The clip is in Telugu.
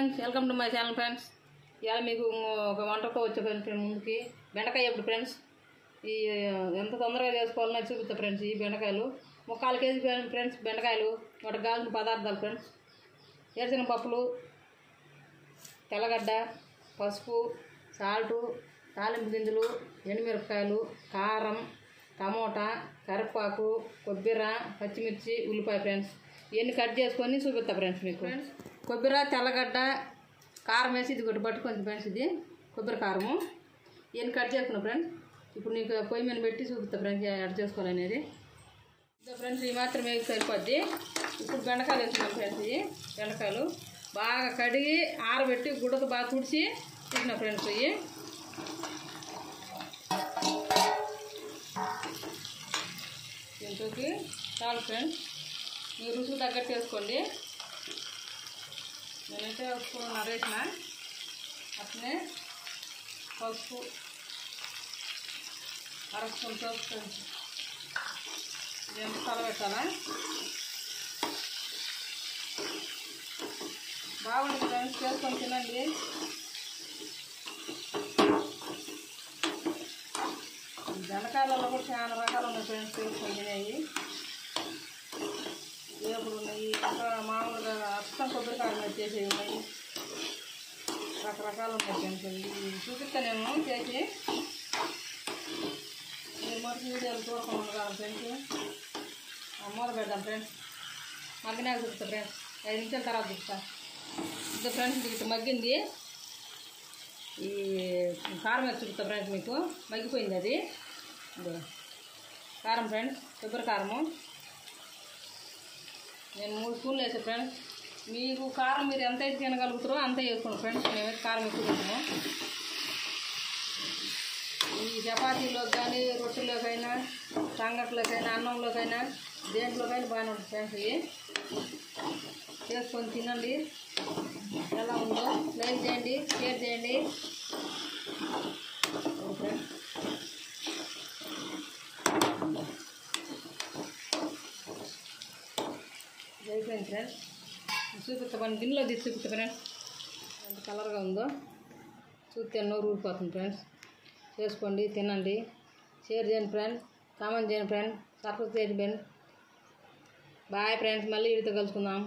Friends, welcome to my channel friends. ఇవాళ మీకు ఒక వంటతో వచ్చే ఫ్రెండ్స్ ముందుకి బెండకాయ ఇప్పుడు ఫ్రెండ్స్ ఈ ఎంత తొందరగా చేసుకోవాలని చూపిస్తా ఫ్రెండ్స్. ఈ బెండకాయలు 3/4 కేజీ ఫ్రెండ్స్. బెండకాయలు వాటికి కావాల్సిన పదార్థాలు ఫ్రెండ్స్: వేరుశనగ పప్పులు, తెల్లగడ్డ, పసుపు, సాల్టు, తాలింపు గింజలు, ఎండుమిరపకాయలు, కారం, టమోటా, కరివేపాకు, కొబ్బరి, పచ్చిమిర్చి, ఉల్లిపాయ ఫ్రెండ్స్. ఇవన్నీ కట్ చేసుకొని చూపిస్తా ఫ్రెండ్స్ మీకు. కొబ్బరి, తెల్లగడ్డ, కారం వేసి ఇది కొట్టి పట్టుకుంది ఫ్రెండ్స్. ఇది కొబ్బరి కారము. ఇవన్నీ కట్ చేసుకున్నాం ఫ్రెండ్స్. ఇప్పుడు నీకు పొయ్యి మీద పెట్టి చూపిస్తా ఫ్రెండ్స్ యాడ్ చేసుకోవాలనేది. ఇదో ఫ్రెండ్స్, ఈ మాత్రం వేసి సరిపోద్ది. ఇప్పుడు బెండకాయలు వేసుకున్నాం ఫ్రెండ్స్. ఇవి బెండకాయలు బాగా కడిగి ఆరబెట్టి గుడ్డతో బాగా తుడిచి తీసిన ఫ్రెండ్స్. ఇవి దీంట్లోకి చాలు ఫ్రెండ్స్, మీరు రుచికి తగ్గట్టు వేసుకోండి. నేనైతే స్పూన్ వేసిన. అట్లనే పసుపు అర స్పూన్ పసుపు నేను కలబెట్టాలా. బాగుంటుంది ఫ్రెండ్స్, చేసుకొని తినండి. బెండకాయలలో కూడా చాలా రకాలు ఉన్నాయి ఫ్రెండ్స్. చేసుకొని తినేవి వేపుడు ఉన్నాయి, ఇంకా మామూలుగా అస్తం కొబ్బరికాయలు వచ్చేసేవి ఉన్నాయి. రకరకాలు ఉన్నాయి ఫ్రెండ్స్. ఇవి చూపిస్తానేమో చేసి. మీరు మొదటి వీడియోలు చూడకుండా కాదు ఫ్రెండ్స్. మొదలు పెడతాం ఫ్రెండ్స్. మగ్గినాక చూపిస్తా ఫ్రెండ్స్. 5 నిమిషాల తర్వాత చూపిస్తా. ఇది ఫ్రెండ్స్ ఇటు మగ్గింది. ఈ కారం వేసి చూపిస్తా ఫ్రెండ్స్ మీకు. మగ్గిపోయింది అది. ఇది కారం ఫ్రెండ్స్, కొబ్బరి కారము. నేను 3 స్పూన్లు వేసాను ఫ్రెండ్స్. మీకు కారం మీరు ఎంత అయితే తినగలుగుతారో అంత వేసుకోండి ఫ్రెండ్స్. మేమైతే కారం ఎక్కువ తింటాము. ఈ చపాతీలోకి కానీ, రొట్టెలోకైనా, సంగట్లోకైనా, అన్నంలోకైనా, దేంట్లోకైనా బాగానే ఉంటుంది ఫ్రెండ్స్. ఇవి చేసుకొని తినండి. ఎలా ఉందో లైక్ చేయండి, షేర్ చేయండి ఫ్రెండ్స్. అయిపోయింది ఫ్రెండ్స్. చూపిస్తా మన గిన్నెలో తీసి చూపిస్తా ఫ్రెండ్స్. ఎంత కలర్గా ఉందో చూస్తే నోరు ఊరిపోతుంది ఫ్రెండ్స్. చేసుకోండి, తినండి, షేర్ చేయండి ఫ్రెండ్స్, కామెంట్ చేయండి ఫ్రెండ్స్, సబ్స్క్రైబ్ చేయండి ఫ్రెండ్స్. బాయ్ ఫ్రెండ్స్, మళ్ళీ వీడితో కలుసుకుందాం.